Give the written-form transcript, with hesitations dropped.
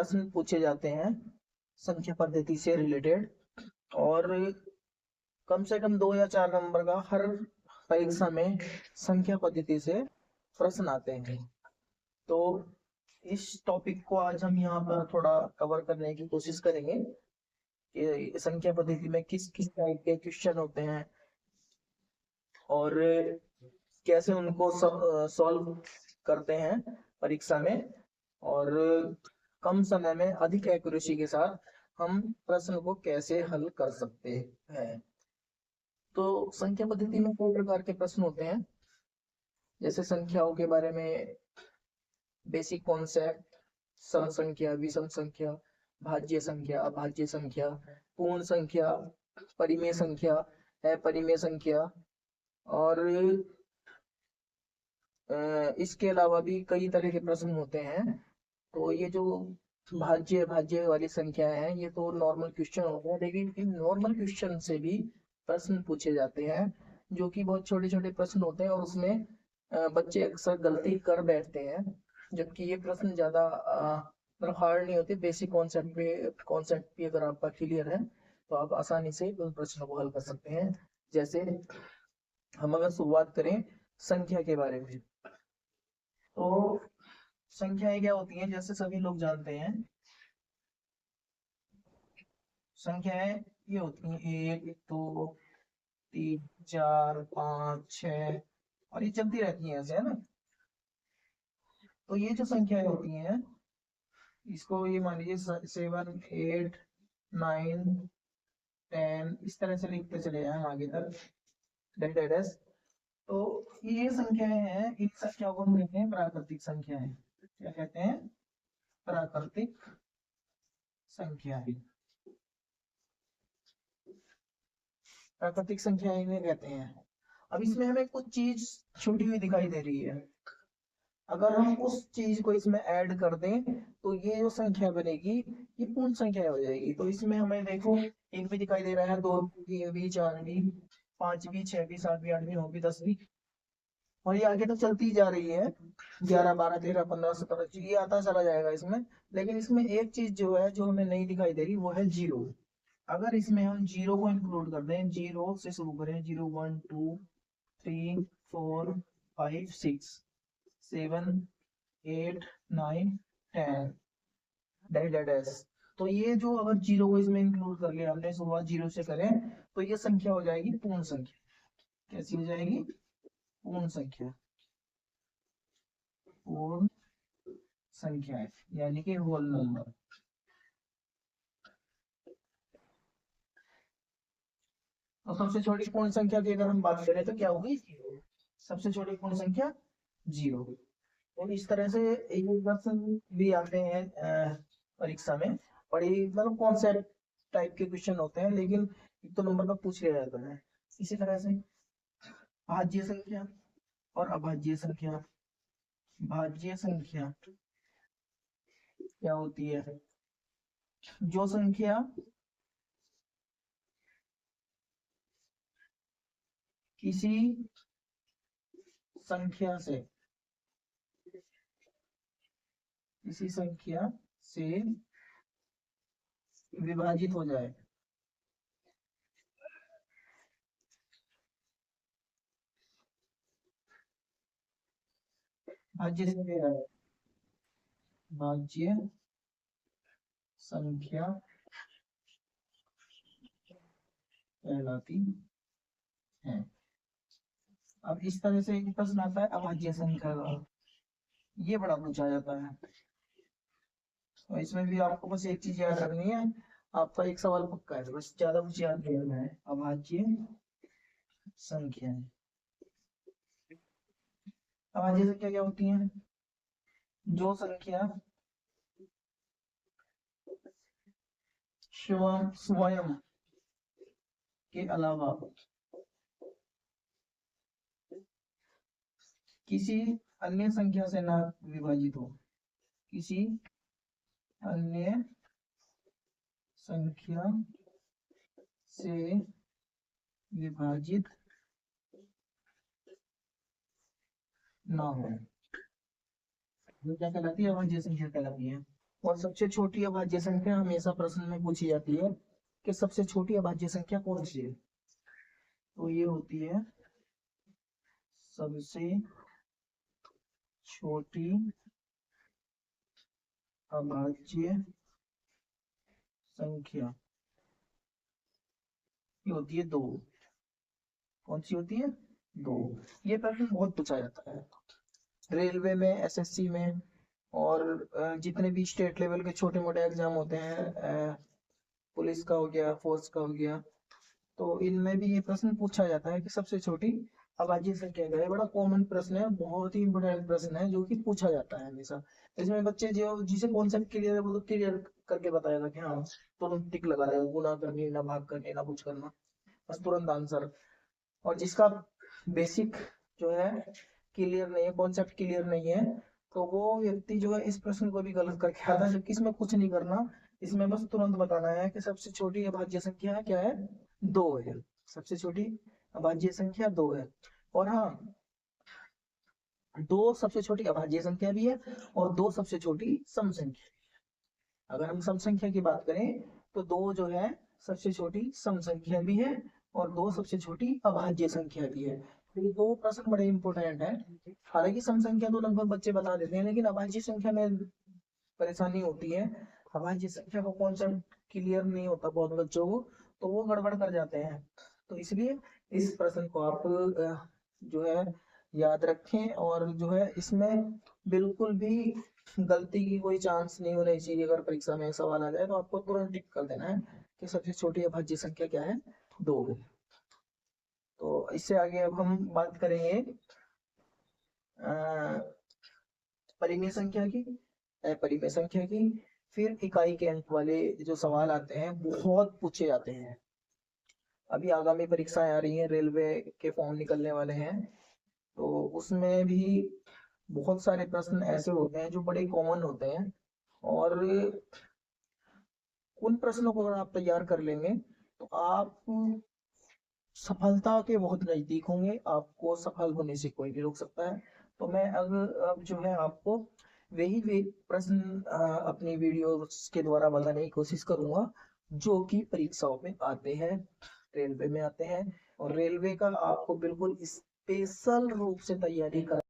प्रश्न पूछे जाते हैं संख्या पद्धति से रिलेटेड, और कम से कम 2 या 4 नंबर का हर परीक्षा में संख्या पद्धति से प्रश्न आते हैं। तो इस टॉपिक को आज हम यहाँ पर थोड़ा कवर करने की कोशिश करेंगे कि संख्या पद्धति में किस किस टाइप के क्वेश्चन होते हैं और कैसे उनको सॉल्व करते हैं परीक्षा में, और कम समय में अधिक एक्यूरेसी के साथ हम प्रश्न को कैसे हल कर सकते हैं। तो संख्या पद्धति में कई प्रकार के प्रश्न होते हैं, जैसे संख्याओं के बारे में बेसिक कॉन्सेप्ट, सम संख्या, विषम संख्या, भाज्य संख्या, अभाज्य संख्या, पूर्ण संख्या, परिमेय संख्या, अपरिमेय संख्या, और इसके अलावा भी कई तरह के प्रश्न होते हैं। तो ये जो भाज्य भाज्य वाली संख्या है ये तो नॉर्मल क्वेश्चन होते हैं, लेकिन इन नॉर्मल क्वेश्चन से भी प्रश्न पूछे जाते हैं जो कि बहुत छोटे छोटे प्रश्न होते हैं, और उसमें बच्चे अक्सर गलती कर बैठते हैं, जबकि ये प्रश्न ज्यादा मतलब हार्ड नहीं होते। बेसिक कॉन्सेप्ट भी अगर आपका क्लियर है तो आप आसानी से उन प्रश्नों को हल कर सकते हैं। जैसे हम अगर शुरुआत करें संख्या के बारे में, तो संख्याएं क्या होती हैं, जैसे सभी लोग जानते हैं संख्याएं ये होती हैं 1 2 3 4 5 6, और ये चलती रहती हैं ऐसे, है ना। तो ये जो संख्याएं होती हैं इसको ये मान लीजिए 7 8 9 10 इस तरह से लिखते चले जाए आगे तक डेट एस। तो ये संख्याएं हैं, इन संख्याओं को हम कहते हैं प्राकृतिक संख्याएं। क्या कहते हैं? प्राकृतिक संख्याएं। प्राकृतिक संख्याएं इन्हें कहते हैं। अब इसमें हमें कुछ चीज छूटी हुई दिखाई दे रही है, अगर हम उस चीज को इसमें ऐड कर दें तो ये जो संख्या बनेगी ये पूर्ण संख्या हो जाएगी। तो इसमें हमें देखो 1 भी दिखाई दे रहा है, 2 भी, 4 भी, 5 भी, 6 भी, 7 भी, 8 भी, 9 भी, 10 भी, और ये आगे तो चलती जा रही है 11 12 13 15 17, ये आता चला जाएगा इसमें। लेकिन इसमें एक चीज जो है जो हमें नहीं दिखाई दे रही वो है जीरो। अगर इसमें हम जीरो को इंक्लूड कर दें, जीरो से शुरू करें, 0 1 2 3 4 5 6 7 8 9 10 डैश। तो ये जो अगर जीरो को इसमें इंक्लूड कर लिया हमने, शुरुआत जीरो से करें, तो ये संख्या हो जाएगी पूर्ण संख्या। कैसी हो जाएगी? पूर्ण संख्या। पूर्ण संख्या है यानी कि होल नंबर। तो सबसे छोटी पूर्ण संख्या की अगर हम बात करें तो क्या होगी? जीरो। सबसे छोटी पूर्ण संख्या जीरो। और इस तरह से एक क्वेश्चन भी आते हैं परीक्षा में, बड़ी मतलब कॉन्सेप्ट टाइप के क्वेश्चन होते हैं, लेकिन एक तो नंबर का पूछ लिया जाता है। इसी तरह से भाज्य संख्या और अभाज्य संख्या। भाज्य संख्या क्या होती है? जो संख्या किसी संख्या से विभाजित हो जाए। भाज्य संख्या है, भाज्य संख्या कहलाती है। अब इस तरह से एक प्रश्न आता है अभाज्य संख्या का, ये बड़ा पूछा जाता है। तो इसमें भी आपको बस एक चीज याद रखनी है, आपका एक सवाल पक्का है, बस ज्यादा कुछ याद नहीं रखना है। अभाज्य संख्या, अभाज्य संख्या क्या होती है? जो संख्या स्वयं के अलावा किसी अन्य संख्या से ना विभाजित हो, किसी अन्य संख्या से विभाजित ना हो, जो क्या कहलाती है? अभाज्य संख्या कहलाती है। और सबसे छोटी अभाज्य संख्या हमेशा प्रश्न में पूछी जाती है कि सबसे छोटी अभाज्य संख्या कौन सी है। तो ये होती है सबसे छोटी अभाज्य संख्या, ये होती है 2। कौन सी होती है? 2। ये प्रश्न बहुत पूछा जाता है रेलवे में, एसएससी में, और जितने भी स्टेट लेवल के छोटे मोटे एग्जाम होते हैं, पुलिस का हो गया, फोर्स का हो गया, तो इनमें भी ये प्रश्न पूछा जाता है कि सबसे छोटी अभाज्य संख्या क्या है। बड़ा कॉमन प्रश्न है, बहुत ही इंपोर्टेंट प्रश्न है जो कि पूछा जाता है हमेशा। इसमें बच्चे जो जिसे कॉन्सेप्ट क्लियर है वो तो क्लियर करके बताएगा कि हाँ तुरंत टिक लगा देगा, गुना करनी ना, भाग करनी ना, कुछ करना, बस तुरंत आंसर। और जिसका बेसिक जो है क्लियर नहीं है, कॉन्सेप्ट क्लियर नहीं है, तो वो व्यक्ति जो है इस प्रश्न को भी गलत करके आता है, जबकि इसमें कुछ नहीं करना। इसमें बस तुरंत बताना है कि सबसे छोटी अभाज्य संख्या क्या है? 2 है। सबसे छोटी अभाज्य संख्या 2 है। और हाँ, 2 सबसे छोटी अभाज्य संख्या भी है और 2 सबसे छोटी सम संख्या भी है। अगर हम सम संख्या की बात करें तो 2 जो है सबसे छोटी सम संख्या भी है और 2 सबसे छोटी अभाज्य संख्या भी है। तो ये 2 प्रश्न बड़े इंपॉर्टेंट है। हालांकि सम संख्या तो लगभग बच्चे बता देते हैं, लेकिन अभाज्य संख्या में परेशानी होती है। अभाज्य संख्या का कॉन्सेप्ट क्लियर नहीं होता बहुत बच्चों को, तो वो गड़बड़ कर जाते हैं। तो इसलिए इस प्रश्न को आप जो है याद रखें, और जो है इसमें बिल्कुल भी गलती की कोई चांस नहीं होनी चाहिए। अगर परीक्षा में सवाल आ जाए तो आपको तुरंत टिक कर देना है कि सबसे छोटी अभाज्य संख्या क्या है? 2। तो इससे आगे अब हम बात करेंगे परिमेय संख्या की, अपरिमेय संख्या की। फिर इकाई के अंक वाले जो सवाल आते हैं बहुत पूछे जाते हैं। अभी आगामी परीक्षाएं आ रही हैं, रेलवे के फॉर्म निकलने वाले हैं, तो उसमें भी बहुत सारे प्रश्न ऐसे होते हैं जो बड़े कॉमन होते हैं। और उन प्रश्नों को अगर आप तैयार कर लेंगे तो आप सफलता के बहुत नजदीक होंगे, आपको सफल होने से कोई नहीं रोक सकता है। तो मैं अब जो है आपको वही वे प्रश्न अपनी वीडियोस के द्वारा बताने की कोशिश करूंगा जो कि परीक्षाओं में आते हैं, रेलवे में आते हैं। और रेलवे का आपको बिल्कुल स्पेशल रूप से तैयारी कर